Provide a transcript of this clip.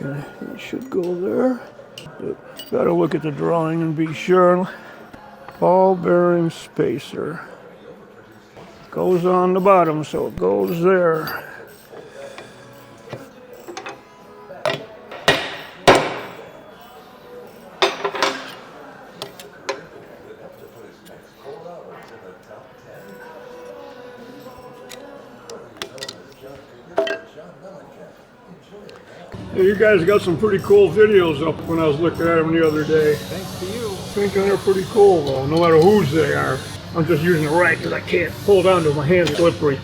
Okay, it should go there. Gotta look at the drawing and be sure. Ball bearing spacer. Goes on the bottom, so it goes there. Hey, you guys got some pretty cool videos up when I was looking at them the other day. Thanks to you. I think they're pretty cool though, no matter whose they are. I'm just using it right because I can't hold on to my hands slippery.